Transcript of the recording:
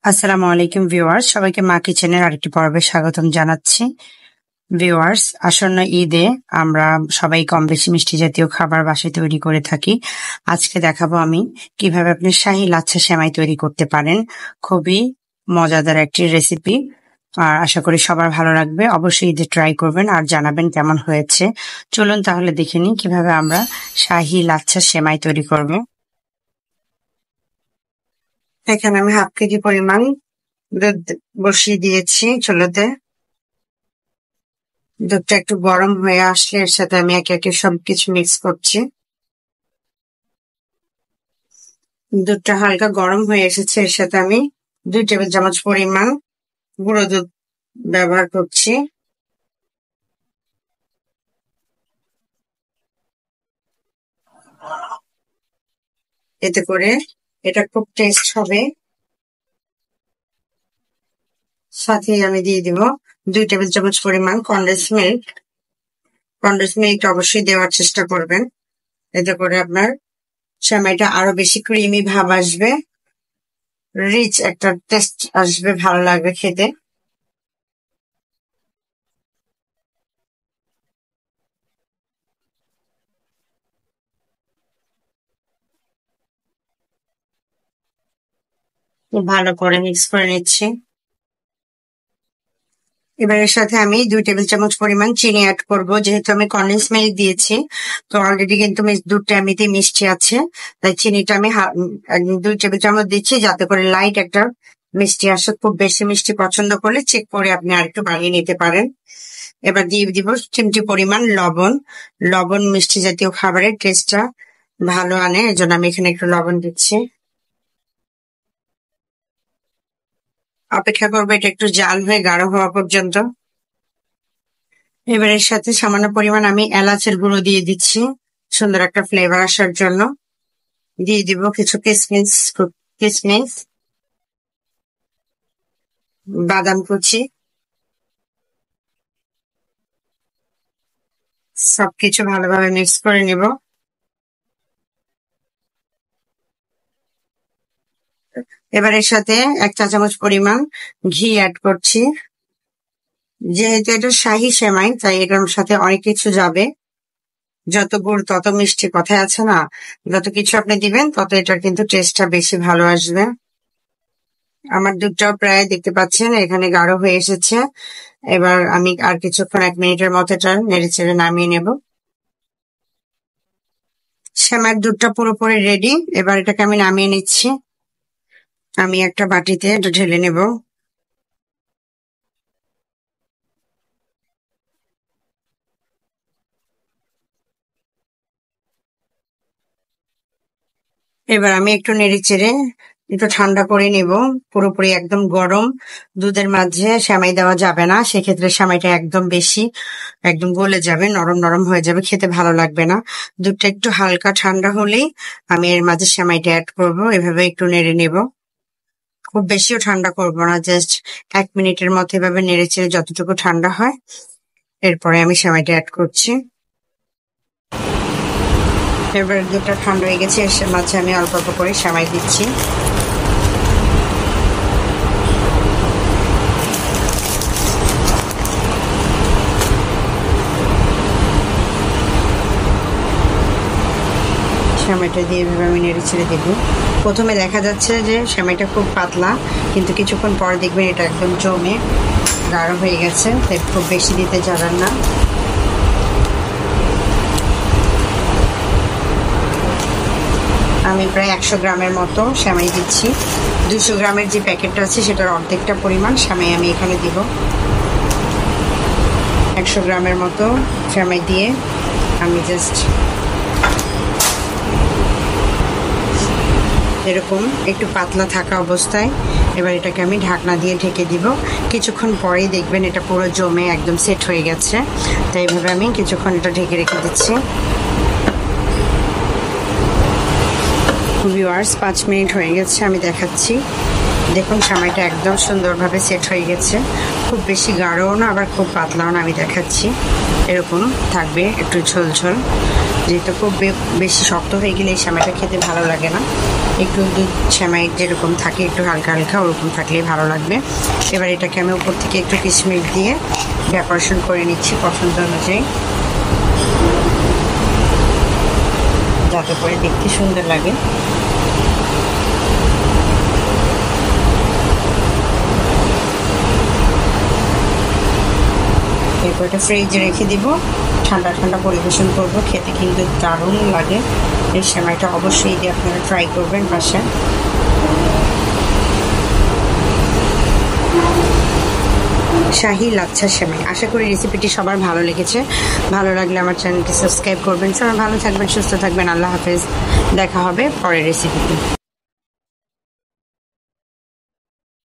আসসালামু আলাইকুম ভিউয়ার্স, সবাইকে মা কিচেনের আরেকটি পর্বে স্বাগতম জানাচ্ছি। ভিউয়ার্স, আসন্ন ঈদে আমরা সবাই কম বেশি মিষ্টি জাতীয় খাবার বাসায় তৈরি করে থাকি। আজকে দেখাবো আমি কিভাবে আপনি শাহী লাচ্ছা সেমাই তৈরি করতে পারেন। খুবই মজাদার একটি রেসিপি, আর আশা করি সবার ভালো লাগবে। অবশ্যই ঈদে ট্রাই করবেন আর জানাবেন কেমন হয়েছে। চলুন তাহলে দেখে নিই কিভাবে আমরা শাহী লাচ্ছা সেমাই তৈরি করব। এখানে আমি হাফ কেজি পরিমাণ দুধ বসিয়ে দিয়েছি চুলোতে। দুধটা একটু গরম হয়ে আসলে এর সাথে আমি একে একে সবকিছু মিক্স করছি। দুধটা হালকা গরম হয়ে এসেছে, এর সাথে আমি 2 টেবিল চামচ পরিমাণ গুঁড়ো দুধ ব্যবহার করছি। এতে করে এটা খুব টেস্ট হবে। সাথে আমি দিয়ে দিব 2 টেবিল চামচ পরিমাণ কনডেন্স মিল্ক। কনডেন্স মিল্ক অবশ্যই দেওয়ার চেষ্টা করবেন, এতে করে আপনার সেমাইটা আরো বেশি ক্রিমি ভাব আসবে, রিচ একটা টেস্ট আসবে, ভালো লাগবে খেতে। ভালো করে মিক্স করে নিচ্ছি। এবার এর সাথে আমি 2 টেবিল চামচ পরিমাণ চিনি অ্যাড করব। যেহেতু আমি কনডেন্স মিল্ক দিয়েছি, তো অলরেডি কিন্তু দুধটা এমনিতেই মিষ্টি আছে, তাই চিনিটা আমি 2 টেবিল চামচ দিচ্ছি, যাতে করে লাইট একটা মিষ্টি আসে। খুব বেশি মিষ্টি পছন্দ করলে চেক করে আপনি আরেকটু বাড়িয়ে নিতে পারেন। এবার দিয়ে দিব চিমটি পরিমাণ লবণ। লবণ মিষ্টি জাতীয় খাবারের টেস্টটা ভালো আনে, এজন্য আমি এখানে একটু লবণ দিচ্ছি। অপেক্ষা করবো এটা একটু জাল হয়ে গাঢ় হওয়া পর্যন্ত। এবার এর সাথে সামান্য পরিমাণ আমি এলাচের গুঁড়ো দিয়ে দিচ্ছি, সুন্দর একটা ফ্লেভার আসার জন্য। দিয়ে দিব কিছু কিশমিশ, কিশমিশ, বাদাম কুচি, সবকিছু ভালোভাবে মিক্স করে নিব। এবার এর সাথে 1 চা চামচ পরিমাণ ঘি অ্যাড করছি। যেহেতু এটা শাহী সেমাই, তাই এটার সাথে অনেক কিছু যাবে। যত গুড় তত মিষ্টি, কথায় আছে না, যত কিছু আপনি দিবেন তত এটার কিন্তু টেস্টটা বেশি ভালো আসবে। আমার দুধটাও প্রায় দেখতে পাচ্ছেন এখানে গাঢ় হয়ে এসেছে। এবার আমি আর কিছুক্ষণ 1 মিনিটের মতো এটা নেড়ে চেড়ে নামিয়ে নেব। সেমাইয়ের দুধটা পুরোপুরি রেডি। এবার এটাকে আমি নামিয়ে নিচ্ছি। আমি একটা বাটিতে এটা ঢেলে নেব। এবার আমি একটু নেড়ে চেড়ে একটু ঠান্ডা করে নেব। পুরোপুরি একদম গরম দুধের মাঝে সেমাই দেওয়া যাবে না, সেক্ষেত্রে সেমাইটা একদম গলে যাবে, নরম নরম হয়ে যাবে, খেতে ভালো লাগবে না। দুধটা একটু হালকা ঠান্ডা হলেই আমি এর মাঝে সেমাইটা অ্যাড করব। এভাবে একটু নেড়ে নেব, খুব বেশিও ঠান্ডা করব না, জাস্ট 1 মিনিটের মতো এভাবে নেড়ে চেড়ে যতটুকু ঠান্ডা হয় এরপরে আমি সেমাইটা অ্যাড করছি। এবার দুধটা ঠান্ডা হয়ে গেছে, এর মাঝে আমি অল্প অল্প করে সেমাই দিচ্ছি। সেমাইটা দিয়ে এভাবে আমি নেড়ে ছেড়ে দেবো। প্রথমে দেখা যাচ্ছে যে সেমাইটা খুব পাতলা, কিন্তু কিছুক্ষণ পর দেখবেন এটা একদম জমে গাঢ় হয়ে গেছে, তাই খুব বেশি দিতে যাবেন না। আমি প্রায় 100 গ্রামের মতো সেমাই দিচ্ছি। 200 গ্রামের যে প্যাকেটটা আছে সেটার অর্ধেকটা পরিমাণ সেমাই আমি এখানে দিব। 100 গ্রামের মতো সেমাই দিয়ে আমি জাস্ট এরকম একটু পাতলা থাকা অবস্থায় এবার এটাকে আমি ঢাকনা দিয়ে ঢেকে দিব। কিছুক্ষণ পরেই দেখবেন এটা পুরো জমে একদম সেট হয়ে গেছে, তাই এইভাবে আমি কিছুক্ষণ এটা ঢেকে রেখে দিচ্ছি। ভিউয়ার্স, 5 মিনিট হয়ে গেছে, আমি দেখাচ্ছি। দেখুন সেমাইটা একদম সুন্দরভাবে সেট হয়ে গেছে, খুব বেশি গাঢ়ও না আবার খুব পাতলাও না। আমি দেখাচ্ছি এরকম থাকবে, একটু ঝোল ঝোল, যেহেতু খুব বেশি শক্ত হয়ে গেলে এই সেমাইটা খেতে ভালো লাগে না। একটু দুধ সেমাই যেরকম থাকে একটু হালকা হালকা ওরকম থাকলেই ভালো লাগবে। এবার এটাকে আমি উপর থেকে একটু কিশমিশ দিয়ে ডেকোরেশন করে নিচ্ছি পছন্দ অনুযায়ী, যাতে করে দেখতে সুন্দর লাগে। এরপর এটা ফ্রিজে রেখে দিব, ঠান্ডা ঠান্ডা পরিবেশন করব। খেতে কিন্তু দারুণ লাগে। এই সেমাইটা অবশ্যই দিয়ে আপনারা ট্রাই করবেন বাসায়। শাহী লাচ্ছা সেমাই। আশা করি রেসিপিটি সবার ভালো লেগেছে। ভালো লাগলে আমার চ্যানেলটি সাবস্ক্রাইব করবেন। সবাই ভালো থাকবেন, সুস্থ থাকবেন। আল্লাহ হাফেজ। দেখা হবে পরের রেসিপিতে।